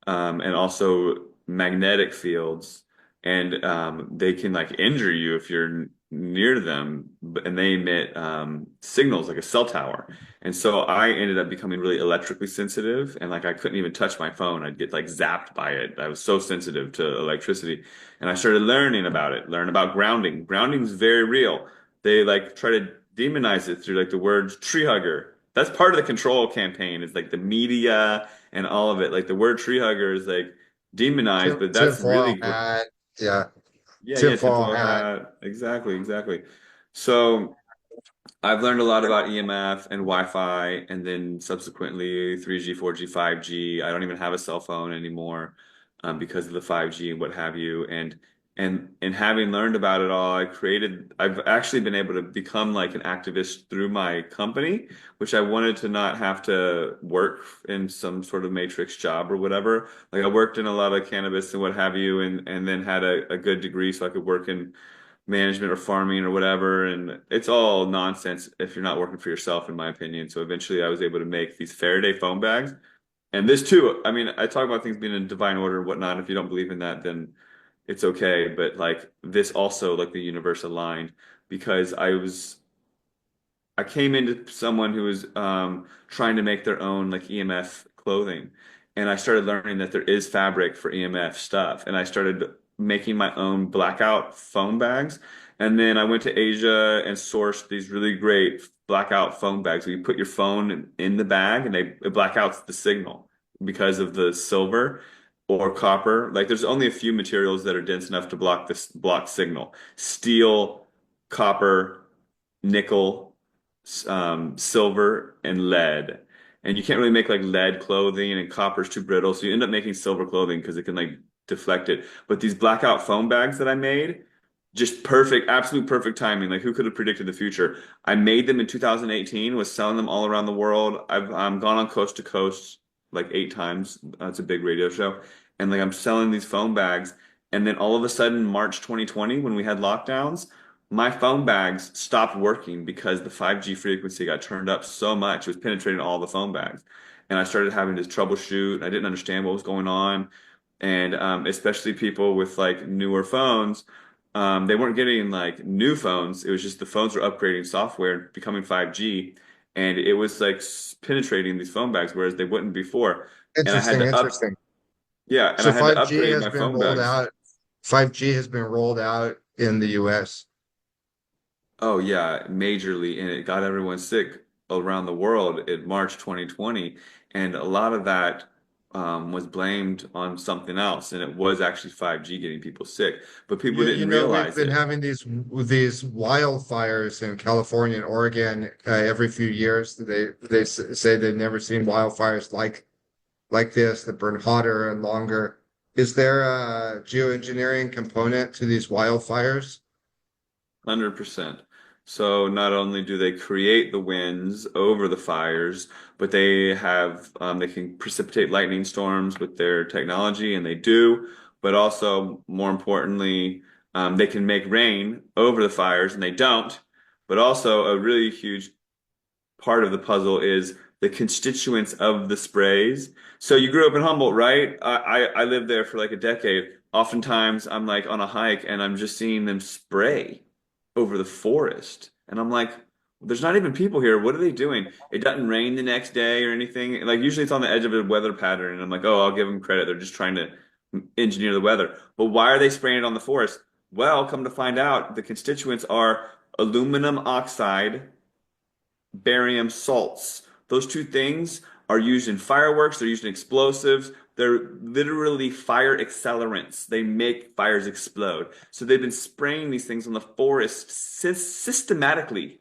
and also magnetic fields, and they can like injure you if you're near them, and they emit signals like a cell tower. And so I ended up becoming really electrically sensitive, and like I couldn't even touch my phone. I'd get like zapped by it. I was so sensitive to electricity, and I started learning about it, learn about grounding. Grounding is very real. They like try to demonize it through like the words tree hugger. That's part of the control campaign, is like the media and all of it. Like the word tree hugger is like demonized, but that's Tinfoil really hat. Yeah. yeah, Tinfoil tinfoil hat. hat. Exactly, exactly. So I've learned a lot about EMF and Wi-Fi, and then subsequently 3G, 4G, 5G. I don't even have a cell phone anymore because of the 5G and what have you. And having learned about it all, I've actually been able to become like an activist through my company, which I wanted to not have to work in some sort of matrix job or whatever. Like I worked in a lot of cannabis and what have you, and then had a good degree so I could work in management or farming or whatever. And it's all nonsense if you're not working for yourself, in my opinion. So eventually I was able to make these Faraday foam bags. And this too, I mean, I talk about things being in divine order and whatnot. If you don't believe in that, then it's okay. But like this also, like the universe aligned because I came into someone who was trying to make their own like EMF clothing, and I started learning that there is fabric for EMF stuff, and I started making my own blackout foam bags. And then I went to Asia and sourced these really great blackout foam bags where you put your phone in the bag and it blackouts the signal because of the silver or copper. Like there's only a few materials that are dense enough to block signal. Steel, copper, nickel, silver, and lead. And you can't really make like lead clothing, and copper's too brittle, so you end up making silver clothing because it can like deflect it. But these blackout foam bags that I made, just perfect, absolute perfect timing. Like who could have predicted the future? I made them in 2018, was selling them all around the world. I've gone on coast to coast like 8 times. It's a big radio show, and like I'm selling these foam bags. And then all of a sudden, March 2020, when we had lockdowns, my phone bags stopped working because the 5G frequency got turned up so much. It was penetrating all the phone bags. And I started having to troubleshoot. I didn't understand what was going on. And especially people with like newer phones, they weren't getting like new phones. It was just the phones were upgrading software, becoming 5G. And it was like penetrating these phone bags, whereas they wouldn't before. And I had Interesting, to up, interesting. yeah, and So I had to 5G upgrade has my been phone rolled bags. out. 5G has been rolled out in the US. Oh yeah, majorly, and it got everyone sick around the world in March 2020, and a lot of that was blamed on something else, and it was actually 5G getting people sick, but people You didn't know, we've realize been it. having these wildfires in California and Oregon every few years. Say they've never seen wildfires like this that burn hotter and longer. Is there a geoengineering component to these wildfires? 100%. So not only do they create the winds over the fires, but they can precipitate lightning storms with their technology, and they do. But also, more importantly, they can make rain over the fires, and they don't. But also, a really huge part of the puzzle is the constituents of the sprays. So you grew up in Humboldt, right? I lived there for like a decade. Oftentimes I'm like on a hike and I'm just seeing them spray over the forest. And I'm like, there's not even people here. What are they doing? It doesn't rain the next day or anything. Like usually it's on the edge of a weather pattern. And I'm like, oh, I'll give them credit. They're just trying to engineer the weather. But why are they spraying it on the forest? Well, come to find out, the constituents are aluminum oxide, barium salts. Those two things are used in fireworks, they're used in explosives. They're literally fire accelerants. They make fires explode. So they've been spraying these things on the forest systematically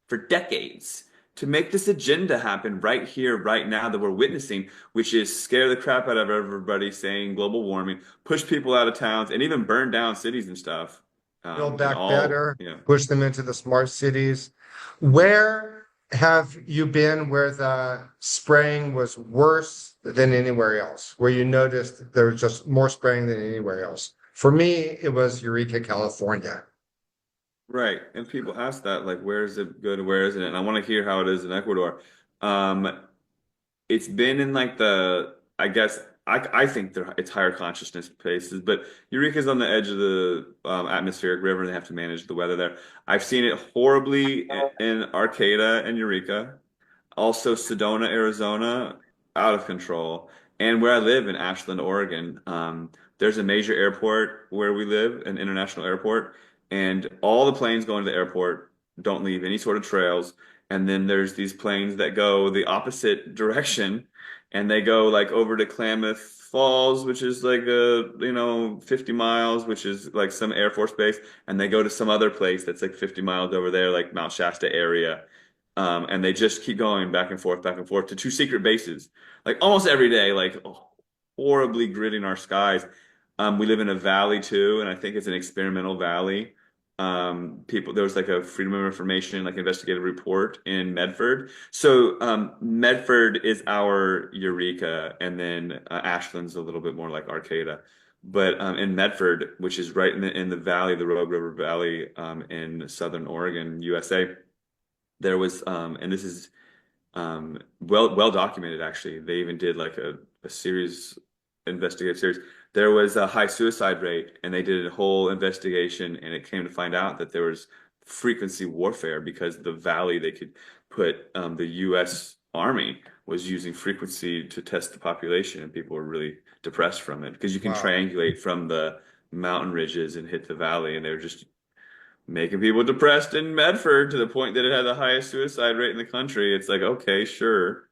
for decades to make this agenda happen right here, right now that we're witnessing, which is scare the crap out of everybody, saying global warming, push people out of towns, and even burn down cities and stuff. Build And back all, better, push them into the smart cities. Where have you been where the spraying was worse than anywhere else? Where you noticed there was just more spraying than anywhere else? For me, it was Eureka, California. right. And people ask that, like, where is it good, where isn't it? And I want to hear how it is in Ecuador. Um, it's been in like the, I guess, I think it's higher consciousness places, but Eureka's on the edge of the atmospheric river, and they have to manage the weather there. I've seen it horribly in Arcata and Eureka. Also, Sedona, Arizona, out of control. And where I live in Ashland, Oregon, there's a major airport where we live, an international airport, and all the planes going to the airport don't leave any sort of trails. And then there's these planes that go the opposite direction, and they go like over to Klamath Falls, which is like 50 miles, which is like some Air Force base, and they go to some other place that's like 50 miles over there, like Mount Shasta area. And they just keep going back and forth to two secret bases, like almost every day, like horribly gridding our skies. We live in a valley too, and I think it's an experimental valley. There was like a Freedom of Information, like investigative report in Medford. So Medford is our Eureka, and then Ashland's a little bit more like Arcata. But in Medford, which is right in the valley, the Rogue River Valley, in Southern Oregon, USA, there was and this is well documented actually. They even did like a series, investigative series. There was a high suicide rate, and they did a whole investigation, and it came to find out that there was frequency warfare because the valley they could put the U.S. Army was using frequency to test the population, and people were really depressed from it because you can Wow. triangulate from the mountain ridges and hit the valley, and they were just making people depressed in Medford to the point that it had the highest suicide rate in the country. It's like, okay, sure,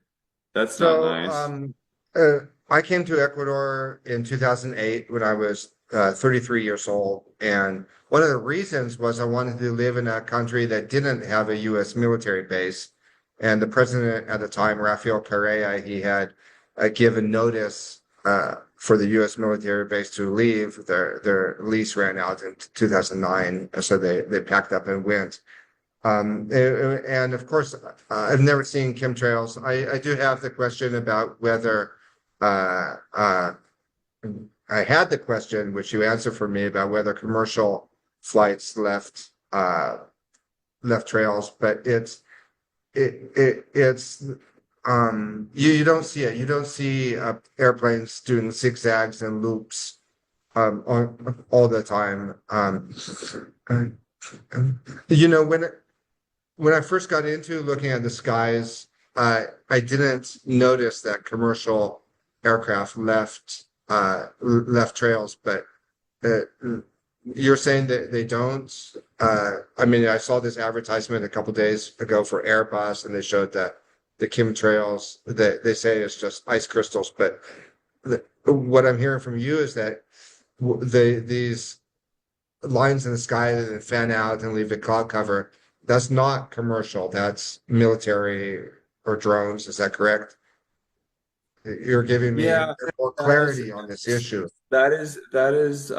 that's not So, nice. I came to Ecuador in 2008 when I was 33 years old. And one of the reasons was I wanted to live in a country that didn't have a U.S. military base. And the president at the time, Rafael Correa, he had given notice for the U.S. military base to leave. Their lease ran out in 2009. So they packed up and went. And of course, I've never seen chemtrails. I do have the question about whether uh, uh, I had the question, which you answered for me, about whether commercial flights left trails, but it's you don't see it. You don't see airplanes doing zigzags and loops all the time. You know, when I first got into looking at the skies, I didn't notice that commercial aircraft left trails, but uh, you're saying that they don't. I mean, I saw this advertisement a couple days ago for Airbus, and they showed that the chemtrails that they say is just ice crystals, but what I'm hearing from you is that these lines in the sky that fan out and leave a cloud cover, that's not commercial. That's military or drones. Is that correct? You're giving me Yeah, more that is clarity on this issue. that is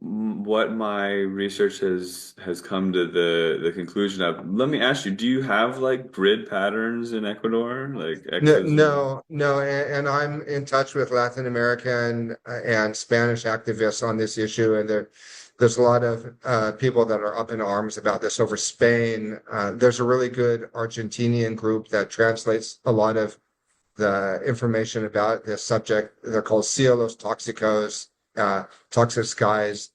what my research has come to the conclusion of. Let me ask you, do you have like grid patterns in Ecuador, like No, X's and no, no, and I'm in touch with Latin American and Spanish activists on this issue, and there's a lot of people that are up in arms about this over Spain. There's a really good Argentinian group that translates a lot of the information about this subject. They're called Cielos Toxicos, Toxic Skies,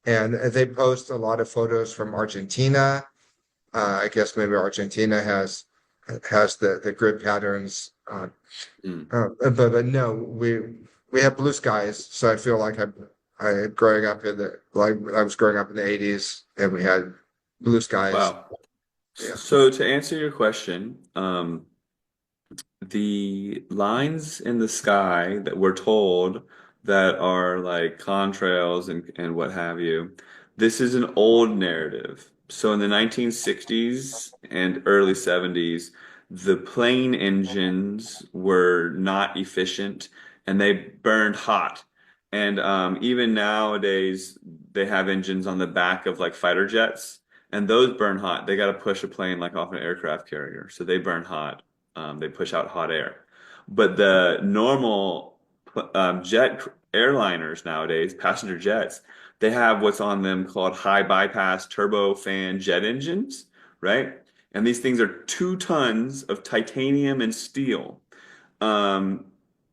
and they post a lot of photos from Argentina. I guess maybe Argentina has the grid patterns. Mm. But no, we have blue skies. So I feel like I growing up in the like I was growing up in the 80s and we had blue skies. Wow. Yeah. So to answer your question, the lines in the sky that we're told that are like contrails and what have you, this is an old narrative. So in the 1960s and early 70s, the plane engines were not efficient and they burned hot. And even nowadays, they have engines on the back of like fighter jets, and those burn hot. They got to push a plane like off an aircraft carrier, so they burn hot. They push out hot air. But the normal jet airliners nowadays, passenger jets, they have what's on them called high bypass turbofan jet engines, right? And these things are 2 tons of titanium and steel. Um,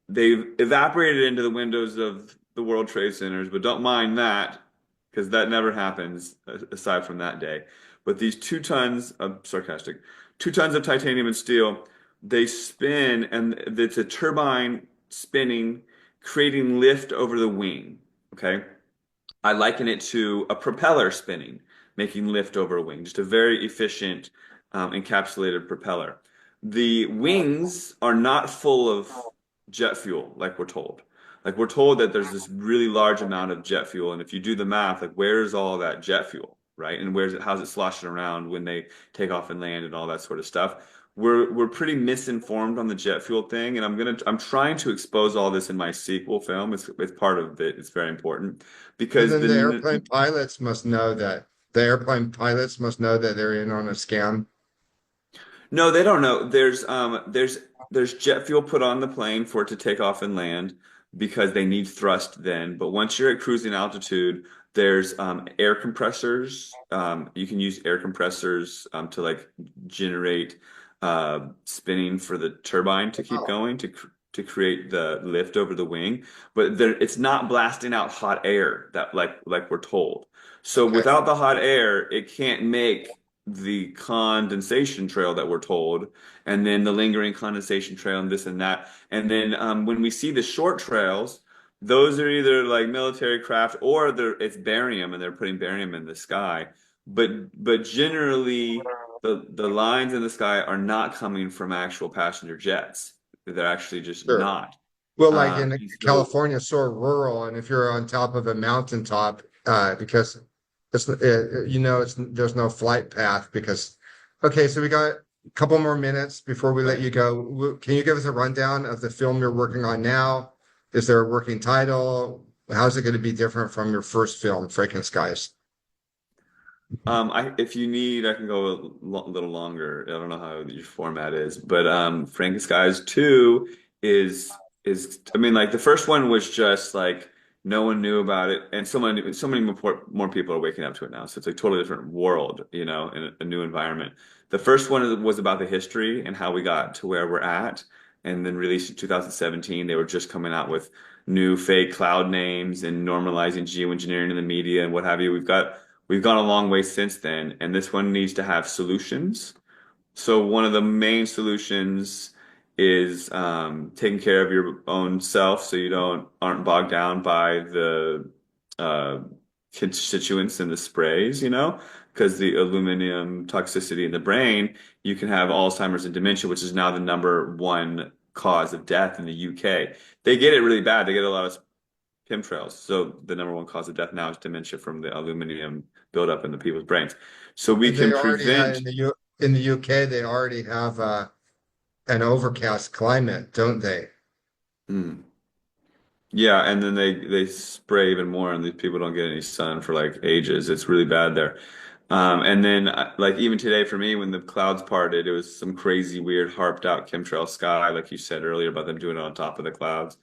they've evaporated into the windows of the World Trade Centers, but don't mind that because that never happens aside from that day. But these 2 tons of sarcastic, 2 tons of titanium and steel, they spin and it's a turbine spinning, creating lift over the wing. Okay. I liken it to a propeller spinning, making lift over a wing, just a very efficient encapsulated propeller. The wings are not full of jet fuel, like we're told. Like we're told that there's this really large amount of jet fuel, and if you do the math, like where's all that jet fuel, right? And where's it, how's it sloshing around when they take off and land and all that sort of stuff? We're pretty misinformed on the jet fuel thing, and I'm trying to expose all this in my sequel film. It's part of it. It's very important And because then the airplane pilots must know that the airplane pilots must know that they're in on a scam. no, they don't know. There's jet fuel put on the plane for it to take off and land because they need thrust then. But once you're at cruising altitude, there's air compressors. You can use air compressors to like generate spinning for the turbine to keep Oh, going to create the lift over the wing. But it's not blasting out hot air that like we're told. So okay. without the hot air, it can't make the condensation trail that we're told, and then the lingering condensation trail and this and that. And then when we see the short trails, those are either like military craft or it's barium and they're putting barium in the sky. But generally the lines in the sky are not coming from actual passenger jets. They're actually just Sure. not. Well, like in And so California, so rural, and if you're on top of a mountaintop, because it's there's no flight path because. Okay, so we got a couple more minutes before we let right. you go. Can you give us a rundown of the film you're working on now? Is there a working title? How's it going to be different from your first film, Frankenskies? If you need, I can go a little longer. I don't know how your format is, but Frankenskies 2 is I mean, like the first one was just like no one knew about it, and so many more people are waking up to it now. So it's like a totally different world, you know, in a new environment. The first one was about the history and how we got to where we're at, and then released in 2017. They were just coming out with new fake cloud names and normalizing geoengineering in the media and what have you. We've gone a long way since then, and this one needs to have solutions. So one of the main solutions is taking care of your own self, so you aren't bogged down by the uh, constituents in the sprays, you know, because the aluminum toxicity in the brain, you can have Alzheimer's and dementia, which is now the number 1 cause of death in the UK. They get it really bad. They get a lot of chemtrails. So the number 1 cause of death now is dementia from the aluminum buildup in the people's brains. So we And they can already have prevent. in the UK, they already have an overcast climate, don't they? Mm. Yeah, and then they spray even more, and these people don't get any sun for like ages. It's really bad there. And then like even today for me, when the clouds parted, it was some crazy, weird, harped out chemtrail sky, like you said earlier about them doing it on top of the clouds.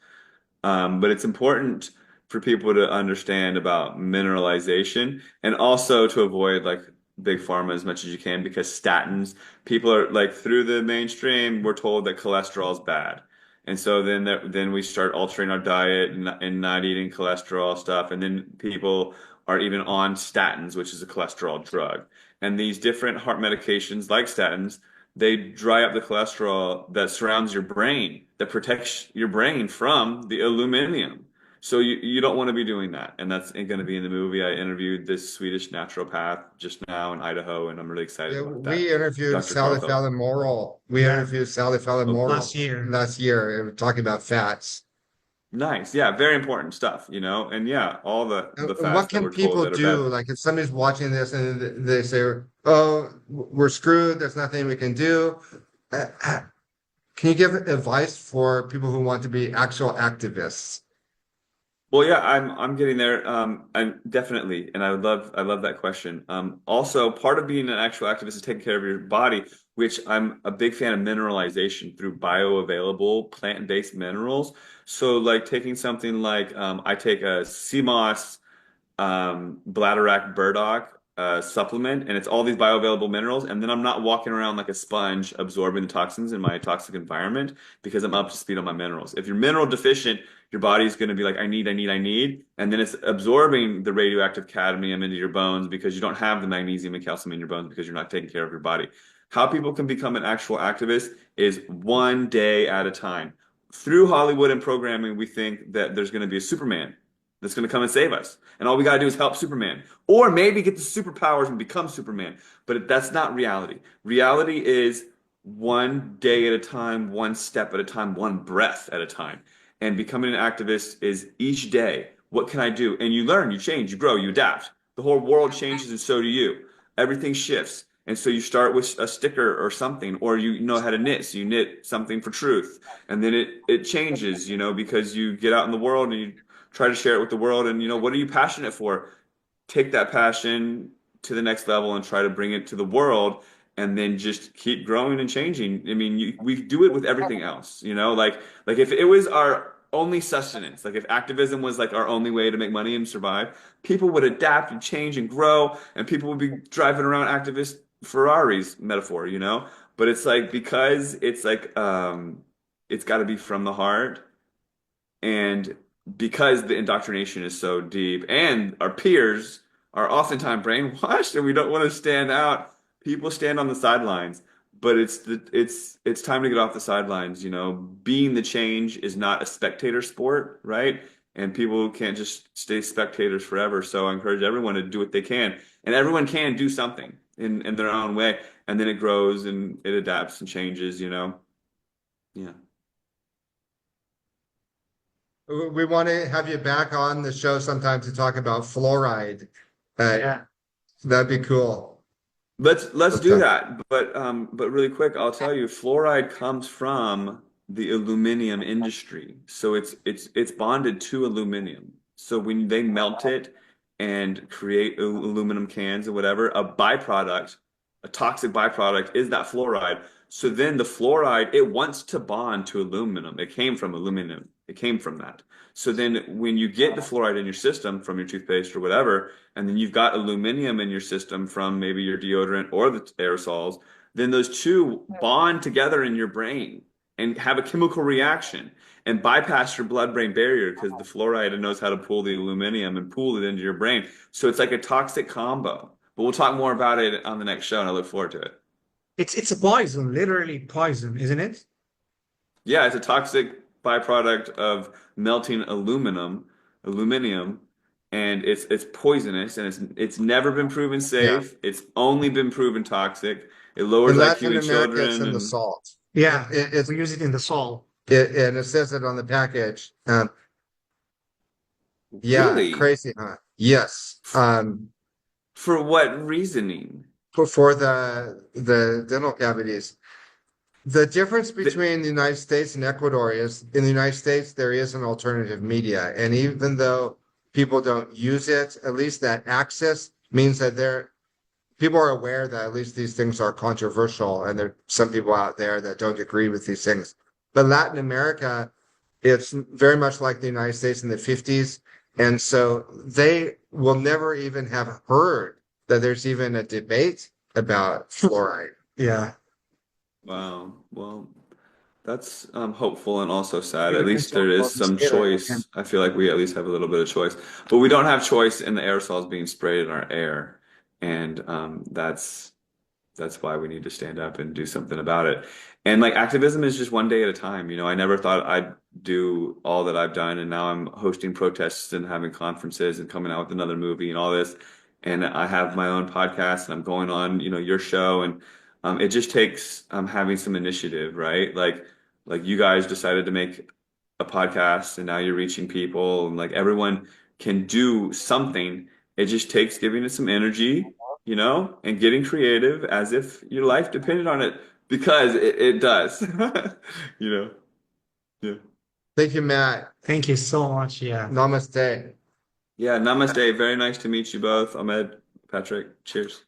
But it's important for people to understand about mineralization and also to avoid like big pharma as much as you can because statins, people are like through the mainstream, we're told that cholesterol is bad. And so then we start altering our diet and not eating cholesterol stuff. And then people are even on statins, which is a cholesterol drug. And these different heart medications like statins, they dry up the cholesterol that surrounds your brain, that protects your brain from the aluminum. So you don't want to be doing that. And that's going to be in the movie. I interviewed this Swedish naturopath just now in Idaho, and I'm really excited Yeah, about that. we interviewed Dr. Sally Karlfeldt. Fallon Moral. We Yeah, interviewed Sally Fallon Oh, Moral last cool. year. last year, talking about fats. Nice. Yeah, very important stuff, you know? And yeah, all the fats What that can we're told people that are do? bad. Like if somebody's watching this and they say, "Oh, we're screwed. There's nothing we can do." Can you give advice for people who want to be actual activists? Well, yeah, I'm getting there. I'm definitely, and I love that question. Also, part of being an actual activist is taking care of your body, which I'm a big fan of mineralization through bioavailable plant-based minerals. So, like taking something like I take a sea moss bladderwrack burdock supplement, and it's all these bioavailable minerals. And then I'm not walking around like a sponge absorbing the toxins in my toxic environment because I'm up to speed on my minerals. If you're mineral deficient, your body's going to be like, I need, and then it's absorbing the radioactive cadmium into your bones because you don't have the magnesium and calcium in your bones because you're not taking care of your body. How people can become an actual activist is one day at a time. Through Hollywood and programming, we think that there's going to be a Superman that's going to come and save us. And all we got to do is help Superman. Or maybe get the superpowers and become Superman. But that's not reality. Reality is one day at a time, one step at a time, one breath at a time. And becoming an activist is each day, what can I do? And you learn, you change, you grow, you adapt. The whole world changes and so do you. Everything shifts. And so you start with a sticker or something, or you know how to knit, so you knit something for truth. And then it changes, you know, because you get out in the world and you try to share it with the world. And, you know, what are you passionate for? Take that passion to the next level and try to bring it to the world and then just keep growing and changing. I mean, we do it with everything else, you know, like if it was our only sustenance, like if activism was like our only way to make money and survive, people would adapt and change and grow, and people would be driving around activist Ferraris, metaphor, you know? But it's like because it's like it's got to be from the heart, and because the indoctrination is so deep and our peers are oftentimes brainwashed and we don't want to stand out, people stand on the sidelines. But it's time to get off the sidelines, you know. Being the change is not a spectator sport, right? And people can't just stay spectators forever. So I encourage everyone to do what they can. And everyone can do something in their own way. And then it grows and it adapts and changes, you know. Yeah. We want to have you back on the show sometime to talk about fluoride. Yeah. That'd be cool. Let's do Okay. that. But really quick, I'll tell you, fluoride comes from the aluminum industry. So it's bonded to aluminum. So when they melt it and create aluminum cans or whatever, a byproduct, a toxic byproduct is that fluoride. So then the fluoride, it wants to bond to aluminum. It came from aluminum. It came from that. So then when you get the fluoride in your system from your toothpaste or whatever, and then you've got aluminum in your system from maybe your deodorant or the aerosols, then those two bond together in your brain and have a chemical reaction and bypass your blood-brain barrier because the fluoride knows how to pull the aluminum and pull it into your brain. So it's like a toxic combo. But we'll talk more about it on the next show, and I look forward to it. It's a poison, literally poison, isn't it? Yeah, it's a toxic byproduct of melting aluminum, and it's poisonous, and it's never been proven Yeah. safe. It's only been proven toxic. It In lowers IQ Latin in America, it's children, in the and salt. Yeah. It's We use it in the soul. and it says it on the package. Yeah, really, crazy, huh? Yes. for what reasoning? For the dental cavities. The difference The, between the United States and Ecuador is in the United States, there is an alternative media. And even though people don't use it, at least that access means that people are aware that at least these things are controversial. And there are some people out there that don't agree with these things. But Latin America, it's very much like the United States in the 50s. And so they will never even have heard that there's even a debate about fluoride. Yeah. wow, well, that's hopeful and also sad. At We can least talk there is about this some later. Okay. choice. I feel like we at least have a little bit of choice, but we don't have choice in the aerosols being sprayed in our air, and that's that's why we need to stand up and do something about it. And like activism is just one day at a time. You know, I never thought I'd do all that I've done, and now I'm hosting protests and having conferences and coming out with another movie and all this. And I have my own podcast, and I'm going on, you know, your show, and it just takes having some initiative, right? Like you guys decided to make a podcast, and now you're reaching people, and like everyone can do something. It just takes giving it some energy, you know, and getting creative as if your life depended on it, because it does. You know, yeah. Thank you, Matt. Thank you so much. Yeah. Namaste. Yeah, namaste. Very nice to meet you both. Ahmed, Patrick, cheers.